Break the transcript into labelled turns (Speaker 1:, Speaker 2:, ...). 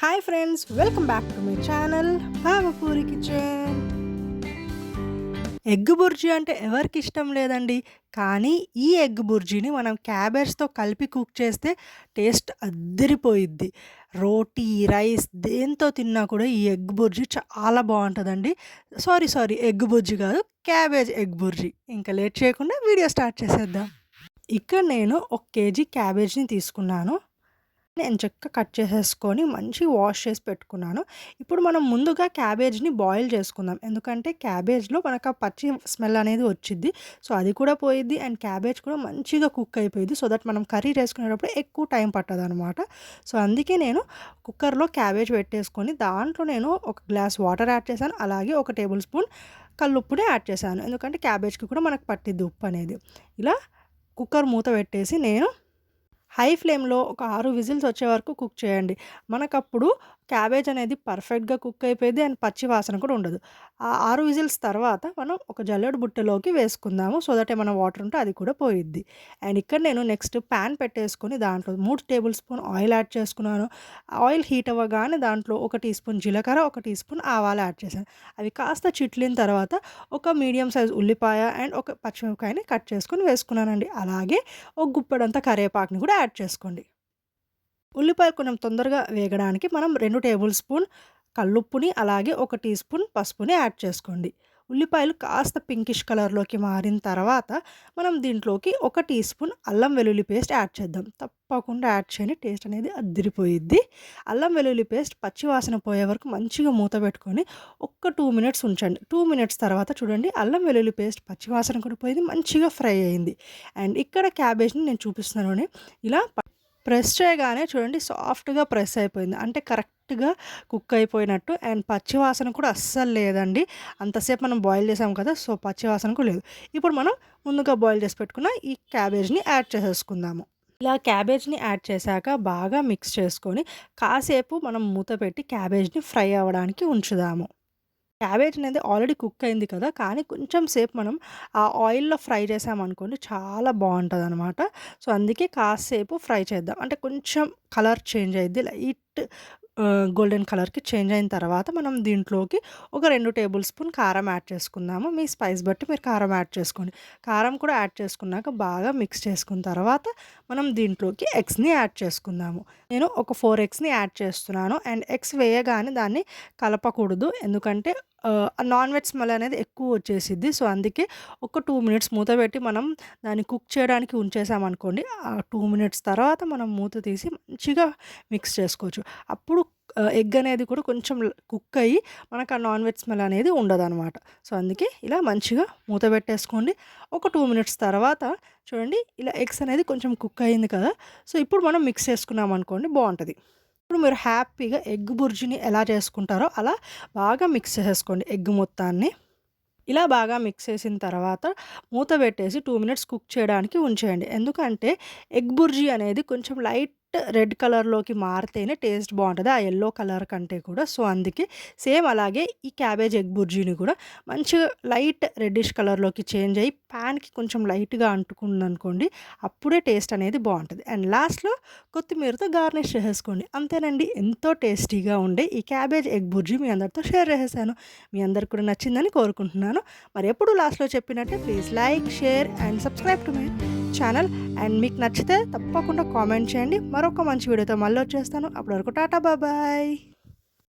Speaker 1: Hi friends, welcome back to my channel Bhavapuri kitchen. Egg bhurji అంటే ఎవరికి ఇష్టం లేదండి. కానీ ఈ ఎగ్ బుర్జీని మనం క్యాబేజ్తో కలిపి కుక్ చేస్తే టేస్ట్ అద్దరిపోయిద్ది. రోటీ, రైస్ దేంతో తిన్నా కూడా ఈ ఎగ్ బుర్జీ చాలా బాగుంటుందండి. సారీ ఎగ్ బుర్జీ కాదు, క్యాబేజ్ ఎగ్ బుర్జీ. ఇంకా లేట్ చేయకుండా వీడియో స్టార్ట్ చేసేద్దాం. ఇక్కడ నేను 1 కేజీ క్యాబేజ్ని తీసుకున్నాను. నేను చక్కగా కట్ చేసేసుకొని మంచిగా వాష్ చేసి పెట్టుకున్నాను. ఇప్పుడు మనం ముందుగా క్యాబేజ్‌ని బాయిల్ చేసుకుందాం. ఎందుకంటే క్యాబేజ్‌లో మనకు ఆ పచ్చి స్మెల్ అనేది వచ్చిద్ది. సో, అది కూడా పోయిద్ది అండ్ క్యాబేజ్ కూడా మంచిగా కుక్ అయిపోయిద్ది. సో దట్ మనం కర్రీ చేసుకునేటప్పుడు ఎక్కువ టైం పట్టదనమాట. సో, అందుకే నేను కుక్కర్‌లో క్యాబేజ్ పెట్టేసుకొని దాంట్లో నేను ఒక గ్లాస్ వాటర్ యాడ్ చేశాను. అలాగే 1 టేబుల్ స్పూన్ కల్లుప్పుని యాడ్ చేశాను. ఎందుకంటే క్యాబేజ్‌కి కూడా మనకు పట్టిద్ది ఉప్పు అనేది. ఇలా కుక్కర్ మూత పెట్టేసి నేను హై ఫ్లేమ్‌లో ఒక 6 విజిల్స్ వచ్చే వరకు కుక్ చేయండి. మనకప్పుడు క్యాబేజ్ అనేది పర్ఫెక్ట్‌గా కుక్ అయిపోయిద్ది అండ్ పచ్చి వాసన కూడా ఉండదు. ఆ 6 విజిల్స్ తర్వాత మనం ఒక జల్లెడ బుట్టలోకి వేసుకుందాము. సో దట్ ఏమైనా వాటర్ ఉంటే అది కూడా పోయిద్ది. అండ్ ఇక్కడ నేను నెక్స్ట్ పాన్ పెట్టేసుకొని దాంట్లో 3 టేబుల్ స్పూన్ ఆయిల్ యాడ్ చేసుకున్నాను. ఆయిల్ హీట్ అవ్వగానే దాంట్లో 1 టీ స్పూన్ జీలకర్ర, 1 టీ స్పూన్ ఆవాలు యాడ్ చేశాను. అవి కాస్త చిట్లిన తర్వాత ఒక మీడియం సైజ్ ఉల్లిపాయ అండ్ ఒక పచ్చిమిరపకాయని కట్ చేసుకొని వేసుకున్నానండి. అలాగే ఒక గుప్పెడంతా కరివేపాకుని కూడా యాడ్ చేసుకోండి. ఉల్లిపాయలు కొంచెం తొందరగా వేగడానికి మనం 2 టేబుల్ స్పూన్ కల్లుప్పుని అలాగే 1 టీ స్పూన్ పసుపుని యాడ్ చేసుకోండి. ఉల్లిపాయలు కాస్త పింకిష్ కలర్‌లోకి మారిన తర్వాత మనం దీంట్లోకి 1 టీ స్పూన్ అల్లం వెల్లుల్లి పేస్ట్ యాడ్ చేద్దాం. తప్పకుండా యాడ్ చేయండి. టేస్ట్ అనేది అద్దిరిపోయిద్ది. అల్లం వెల్లుల్లి పేస్ట్ పచ్చి వాసన పోయే వరకు మంచిగా మూత పెట్టుకొని ఒక్క 2 మినిట్స్ ఉంచండి. 2 మినిట్స్ తర్వాత చూడండి అల్లం వెల్లుల్లి పేస్ట్ పచ్చి వాసన కూడా పోయింది. మంచిగా ఫ్రై అయింది. అండ్ ఇక్కడ క్యాబేజ్‌ని నేను చూపిస్తున్నాను. ఇలా ప్రెస్ చేయగానే చూడండి సాఫ్ట్‌గా ప్రెస్ అయిపోయింది. అంటే కరెక్ట్‌గా కుక్ అయిపోయినట్టు అండ్ పచ్చి వాసన కూడా అస్సలు లేదండి. అంతసేపు మనం బాయిల్ చేసాం కదా! సో, పచ్చి వాసన కూడా లేదు. ఇప్పుడు మనం ముందుగా బాయిల్ చేసి పెట్టుకున్న ఈ క్యాబేజ్‌ని యాడ్ చేసేసుకుందాము. ఇలా క్యాబేజ్‌ని యాడ్ చేశాక బాగా మిక్స్ చేసుకొని కాసేపు మనం మూత పెట్టి క్యాబేజ్‌ని ఫ్రై అవ్వడానికి ఉంచుదాము. క్యాబేజ్ అనేది ఆల్రెడీ కుక్ అయింది కదా! కానీ కొంచెం సేపు మనం ఆ ఆయిల్‌లో ఫ్రై చేసామనుకోండి చాలా బావుంటదనమాట. సో, అందుకే కాసేపు ఫ్రై చేద్దాం. అంటే కొంచెం కలర్ చేంజ్ అయ్యిద్ది. లైట్ గోల్డెన్ కలర్‌కి చేంజ్ అయిన తర్వాత మనం దీంట్లోకి ఒక 2 టేబుల్ స్పూన్ కారం యాడ్ చేసుకుందాము. మీ స్పైస్ బట్టి మీరు కారం యాడ్ చేసుకోండి. కారం కూడా యాడ్ చేసుకున్నాక బాగా మిక్స్ చేసుకున్న తర్వాత మనం దీంట్లోకి ఎగ్స్‌ని యాడ్ చేసుకుందాము. నేను ఒక 4 ఎగ్స్‌ని యాడ్ చేస్తున్నాను. అండ్ ఎగ్స్ వేయగానే దాన్ని కలపకూడదు. ఎందుకంటే నాన్ వెజ్ స్మెల్ అనేది ఎక్కువ వచ్చేసిద్ది. సో, అందుకే ఒక 2 మినిట్స్ మూత పెట్టి మనం దాన్ని కుక్ చేయడానికి ఉంచేసామనుకోండి. ఆ 2 మినిట్స్ తర్వాత మనం మూత తీసి మంచిగా మిక్స్ చేసుకోవచ్చు. అప్పుడు ఎగ్ అనేది కూడా కొంచెం కుక్ అయ్యి మనకు ఆ నాన్ వెజ్ స్మెల్ అనేది ఉండదనమాట. సో, అందుకే ఇలా మంచిగా మూత పెట్టేసుకోండి. ఒక 2 మినిట్స్ తర్వాత చూడండి ఇలా ఎగ్స్ అనేది కొంచెం కుక్ అయింది కదా! సో, ఇప్పుడు మనం మిక్స్ చేసుకున్నామనుకోండి బావుంటది. ఇప్పుడు మీరు హ్యాపీగా ఎగ్ బుర్జీని ఎలా చేసుకుంటారో అలా బాగా మిక్స్ చేసేసుకోండి ఎగ్ మొత్తాన్ని. ఇలా బాగా మిక్స్ చేసిన తర్వాత మూత పెట్టేసి 2 మినిట్స్ కుక్ చేయడానికి ఉంచేయండి. ఎందుకంటే ఎగ్ బుర్జీ అనేది కొంచెం లైట్ రెడ్ కలర్‌లోకి మారితేనే టేస్ట్ బావుంటది. ఆ యెల్లో కలర్ కంటే కూడా. సో, అందుకే సేమ్ అలాగే ఈ క్యాబేజ్ ఎగ్ బుర్జీని కూడా మంచిగా లైట్ రెడ్డిష్ కలర్‌లోకి చేంజ్ అయ్యి పాన్‌కి కొంచెం లైట్‌గా అంటుకుందనుకోండి. అప్పుడే టేస్ట్ అనేది బావుంటది. అండ్ లాస్ట్‌లో కొత్తిమీరతో గార్నిష్ చేసేసుకోండి. అంతేనండి. ఎంతో టేస్టీగా ఉండే ఈ క్యాబేజ్ ఎగ్ బుర్జీ మీ అందరితో షేర్ చేసేసాను. మీ అందరికి కూడా నచ్చిందని కోరుకుంటున్నాను. మరి ఎప్పుడు లాస్ట్‌లో చెప్పినట్టే please like, share and subscribe to my channel. And మీకు నచ్చితే తప్పకుండా కామెంట్ చేయండి. మరొక మంచి వీడియోతో మళ్ళీ వచ్చేస్తాను. అప్పటి వరకు టాటా బాయ్.